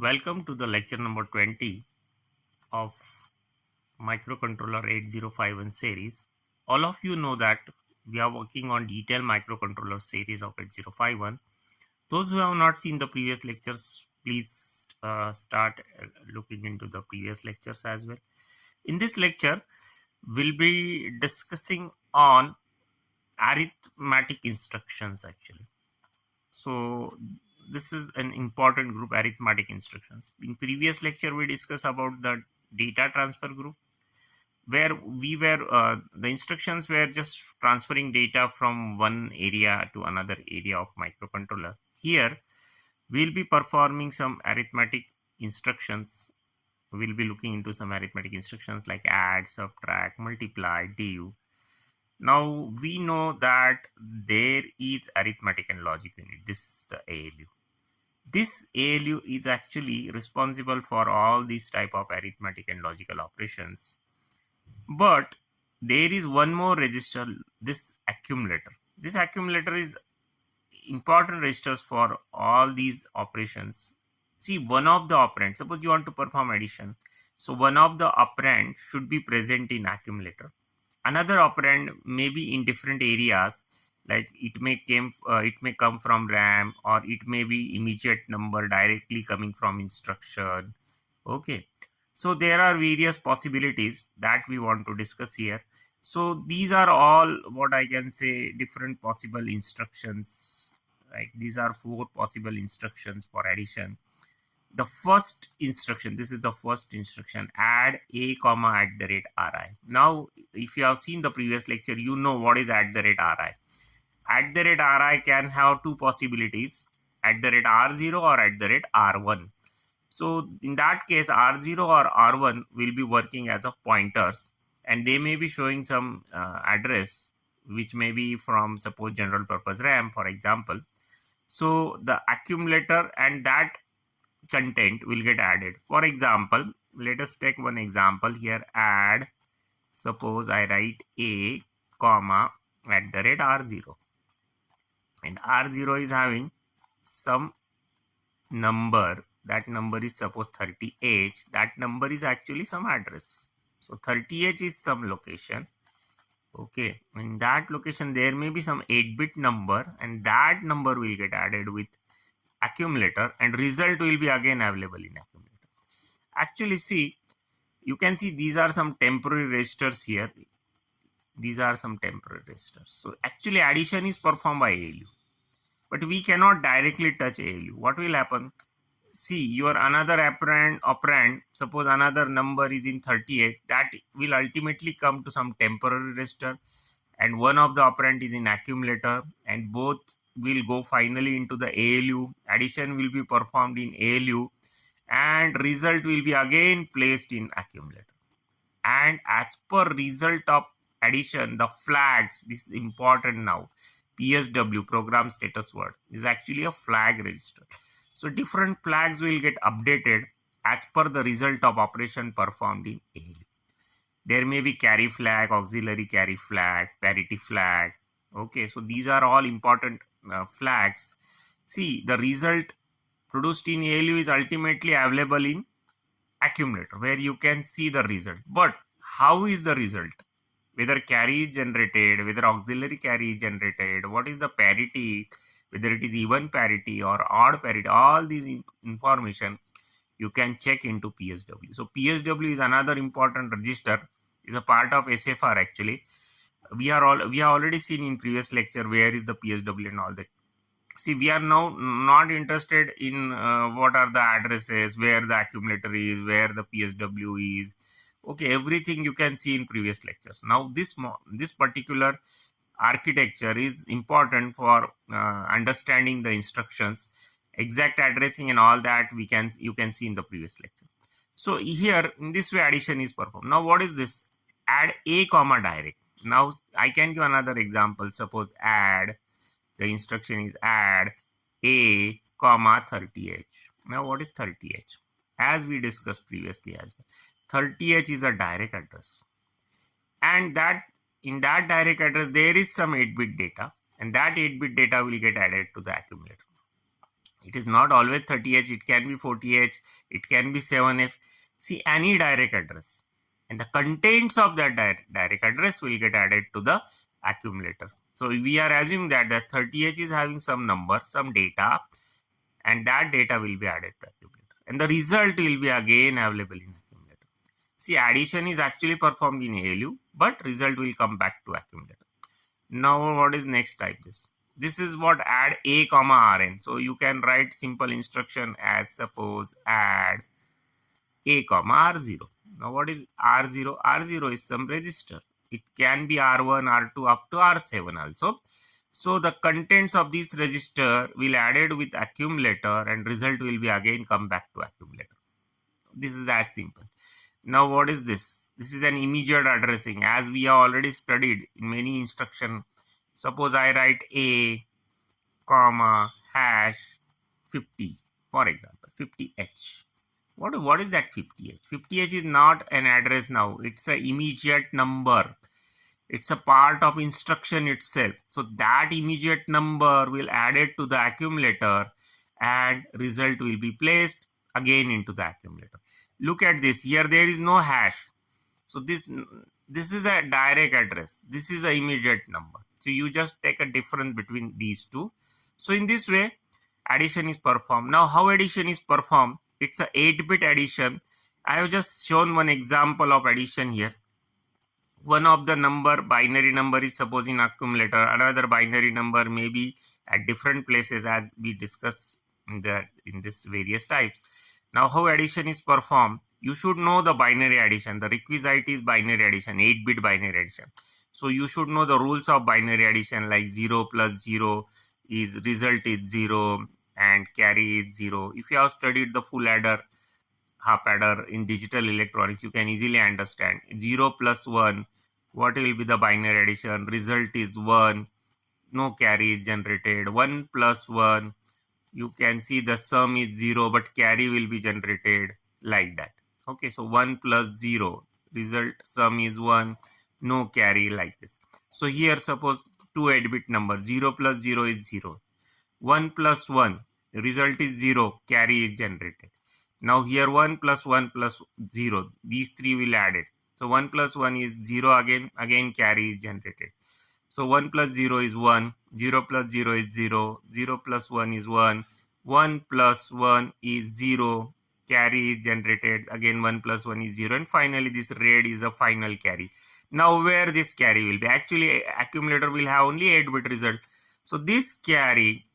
Welcome to the lecture number 20 of microcontroller 8051 series. All of you know that we are working on detailed microcontroller series of 8051. Those who have not seen the previous lectures, please start looking into the previous lectures as well. In this lecture, we'll be discussing on arithmetic instructions actually. So this is an important group, arithmetic instructions. In previous lecture we discussed about the data transfer group, where we were the instructions were just transferring data from one area to another area of microcontroller. Here we'll be performing some arithmetic instructions. We'll be looking into some arithmetic instructions like add, subtract, multiply, do. Now we know that there is arithmetic and logic unit. This is the ALU. This ALU is actually responsible for all these type of arithmetic and logical operations. But there is one more register, this accumulator. This accumulator is important registers for all these operations. See, one of the operands, suppose you want to perform addition. So one of the operand should be present in accumulator. Another operand may be in different areas, like it may come from RAM, or it may be immediate number directly coming from instruction. Okay, so there are various possibilities that we want to discuss here. So these are all what I can say different possible instructions, right? These are 4 possible instructions for addition. The first instruction, this is the first instruction, add a comma at the rate ri. Now if you have seen the previous lecture, you know what is at the rate ri. At the rate ri can have 2 possibilities, at the rate r0 or at the rate r1. So in that case, r0 or r1 will be working as a pointers, and they may be showing some address which may be from, suppose, general purpose RAM, for example. So the accumulator and that content will get added. For example, let us take one example here. Add, suppose I write a comma at the rate r0, and r0 is having some number. That number is suppose 30h. That number is actually some address. So 30h is some location. Okay, in that location there may be some 8-bit number, and that number will get added with accumulator, and result will be again available in accumulator. Actually, see, you can see these are some temporary registers here. These are some temporary registers. So actually addition is performed by ALU, but we cannot directly touch ALU. What will happen? See, your another operand, suppose another number is in 30h, that will ultimately come to some temporary register, and one of the operand is in accumulator, and both will go finally into the ALU. Addition will be performed in ALU, and result will be again placed in accumulator. And as per result of addition, the flags, this is important now, PSW, program status word, is actually a flag register. So different flags will get updated as per the result of operation performed in ALU. There may be carry flag, auxiliary carry flag, parity flag. Okay, so these are all important flags. See, the result produced in ALU is ultimately available in accumulator, where you can see the result. But how is the result? Whether carry is generated, whether auxiliary carry is generated, what is the parity, whether it is even parity or odd parity, all these information you can check into PSW. So PSW is another important register, is a part of SFR actually. We have already seen in previous lecture where is the PSW and all that. See, we are now not interested in what are the addresses, where the accumulator is, where the PSW is. Okay, everything you can see in previous lectures. Now this particular architecture is important for understanding the instructions, exact addressing and all that you can see in the previous lecture. So here in this way addition is performed. Now what is this? Add a comma direct. Now I can give another example. Suppose add, the instruction is add a comma 30h. Now what is 30h? As we discussed previously as well, 30h is a direct address, and that in that direct address there is some 8-bit data, and that 8-bit data will get added to the accumulator. It is not always 30H, it can be 40H, it can be 7F. See, any direct address. And the contents of that direct address will get added to the accumulator. So we are assuming that the 30H is having some number, some data, and that data will be added to accumulator. And the result will be again available in accumulator. See, addition is actually performed in ALU, but result will come back to accumulator. Now what is next type this? This is what add a comma rn. So you can write simple instruction as suppose add a comma r0. Now what is r0? R0 is some register. It can be r1, r2 up to r7 also. So the contents of this register will added with accumulator and result will be again come back to accumulator. This is as simple. Now what is this? This is an immediate addressing as we have already studied in many instruction. Suppose I write a comma hash 50 for example 50h. What is that 50h? 50h is not an address now. It's an immediate number. It's a part of instruction itself. So that immediate number will add it to the accumulator and result will be placed again into the accumulator. Look at this. Here there is no hash. So this is a direct address. This is an immediate number. So you just take a difference between these two. So in this way, addition is performed. Now how addition is performed? It's a 8-bit addition. I have just shown one example of addition here. One of the binary number is suppose in accumulator. Another binary number may be at different places as we discuss in this various types. Now how addition is performed? You should know the binary addition. The requisite is binary addition, 8-bit binary addition. So you should know the rules of binary addition like 0 plus 0 is result is 0 and carry is 0. If you have studied the full adder, half adder in digital electronics, you can easily understand. 0 plus 1, what will be the binary addition? Result is 1, no carry is generated. 1 plus 1, you can see the sum is 0 but carry will be generated like that. Okay, so 1 plus 0, result sum is 1, no carry like this. So here suppose 2 8-bit number, 0 plus 0 is 0. 1 plus 1, result is 0, carry is generated. Now here 1 plus 1 plus 0, these three will add it. So 1 plus 1 is 0 again carry is generated. So 1 plus 0 is 1, 0 plus 0 is 0, 0 plus 1 is 1, 1 plus 1 is 0, carry is generated, again 1 plus 1 is 0, and finally this red is a final carry. Now where this carry will be? Actually accumulator will have only 8-bit result. So this carry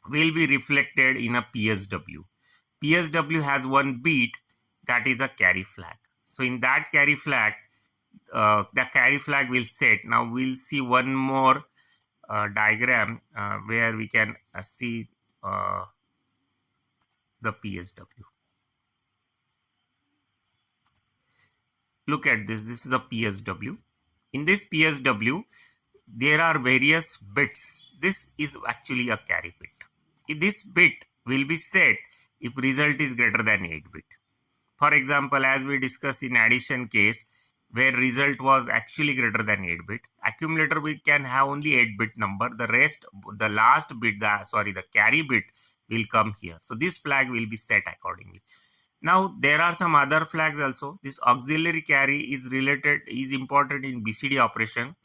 will be reflected in a PSW. PSW has one bit that is a carry flag. So in that carry flag, the carry flag will set. Now we'll see one more diagram where we can see the PSW. Look at this. This is a PSW. In this PSW, there are various bits. This is actually a carry bit. This bit will be set if result is greater than 8-bit. For example, as we discussed in addition case, where result was actually greater than 8-bit, accumulator we can have only 8-bit number. The rest, the last bit, the carry bit will come here. So this flag will be set accordingly. Now there are some other flags also. This auxiliary carry is important in BCD operation.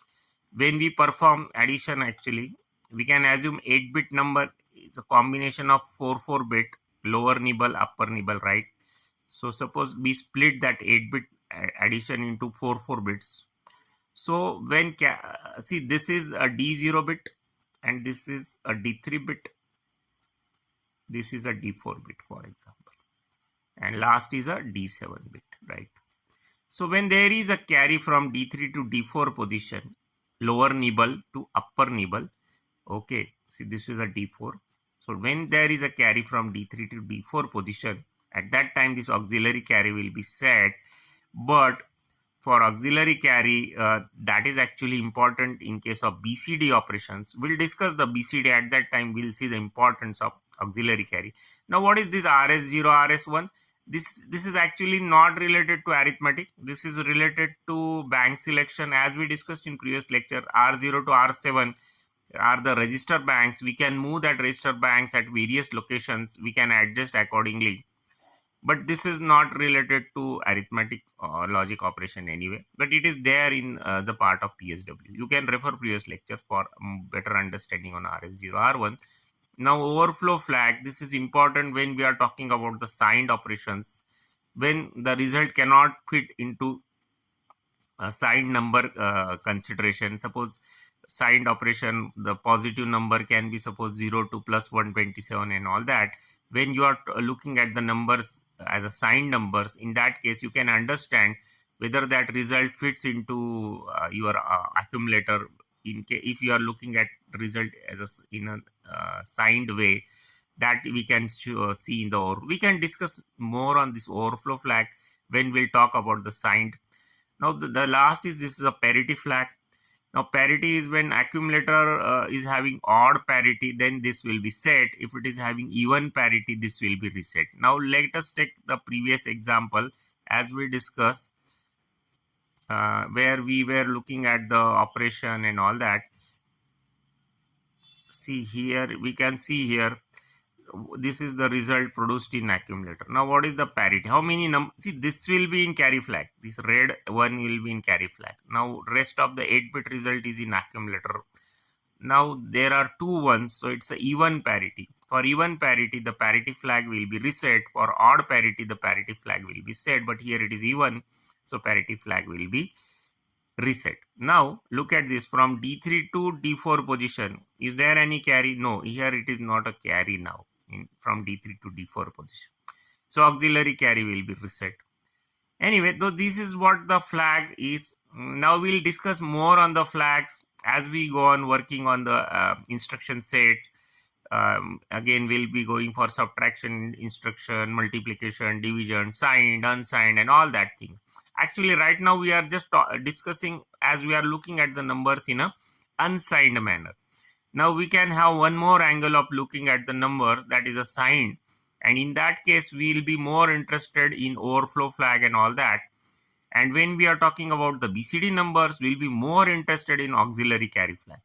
When we perform addition, actually, we can assume 8-bit number is a combination of 4 bit, lower nibble, upper nibble, right? So suppose we split that 8-bit addition into 4 bits. So when see, this is a D0 bit and this is a D3 bit. This is a D4 bit, for example, and last is a D7 bit, right? So when there is a carry from D3 to D4 position, lower nibble to upper nibble, okay, see this is a D4. So when there is a carry from D3 to D4 position, at that time this auxiliary carry will be set. But for auxiliary carry, that is actually important in case of BCD operations. We'll discuss the BCD at that time. We'll see the importance of auxiliary carry. Now what is this RS0, RS1? This is actually not related to arithmetic. This is related to bank selection. As we discussed in previous lecture, R0 to R7 are the register banks. We can move that register banks at various locations. We can adjust accordingly. But this is not related to arithmetic logic operation anyway. But it is there in the part of PSW. You can refer previous lecture for better understanding on RS0, R1. Now overflow flag. This is important when we are talking about the signed operations. When the result cannot fit into a signed number consideration. Suppose signed operation, the positive number can be suppose 0 to plus 127 and all that. When you are looking at the numbers as a signed numbers, in that case you can understand whether that result fits into your accumulator. If you are looking at the result as in a signed way, that we can see in the we can discuss more on this overflow flag when we'll talk about the signed. Now the last is, this is a parity flag. Now parity is when accumulator is having odd parity, then this will be set. If it is having even parity, this will be reset. Now let us take the previous example as we discussed, where we were looking at the operation and all that. See here, we can see here, this is the result produced in accumulator. Now what is the parity? How many see, this will be in carry flag. This red one will be in carry flag. Now rest of the 8-bit result is in accumulator. Now there are two ones, so it's a even parity. For even parity, the parity flag will be reset. For odd parity, the parity flag will be set. But here it is even, so parity flag will be reset. Now look at this, from D3 to D4 position. Is there any carry? No, here it is not a carry now. From D3 to D4 position, so auxiliary carry will be reset. Anyway, though this is what the flag is. Now we'll discuss more on the flags as we go on working on the instruction set. Again, we'll be going for subtraction instruction, multiplication, division, signed, unsigned, and all that thing. Actually right now we are just discussing as we are looking at the numbers in a unsigned manner. Now we can have one more angle of looking at the number, that is a signed, and in that case we will be more interested in overflow flag and all that. And when we are talking about the BCD numbers, we'll be more interested in auxiliary carry flag.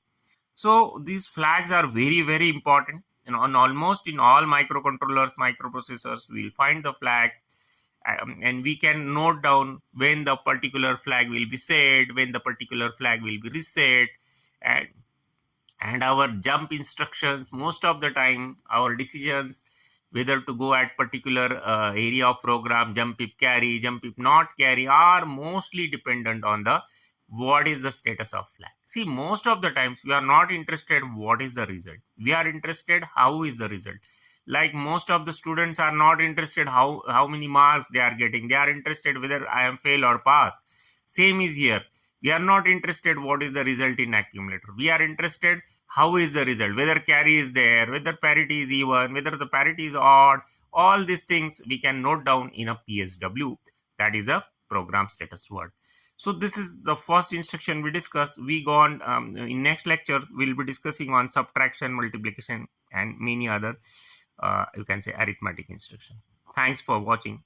So these flags are very, very important. And on almost in all microcontrollers, microprocessors, we'll find the flags, and we can note down when the particular flag will be set, when the particular flag will be reset, and our jump instructions. Most of the time our decisions whether to go at particular area of program, jump if carry, jump if not carry, are mostly dependent on the what is the status of flag. See, most of the times we are not interested what is the result, we are interested how is the result. Like most of the students are not interested how many marks they are getting, they are interested whether I am fail or pass. Same is here. We are not interested what is the result in accumulator. We are interested how is the result, whether carry is there, whether parity is even, whether the parity is odd. All these things we can note down in a PSW, that is a program status word. So this is the first instruction we discussed. We go on in next lecture we'll be discussing on subtraction, multiplication, and many other you can say arithmetic instruction. Thanks for watching.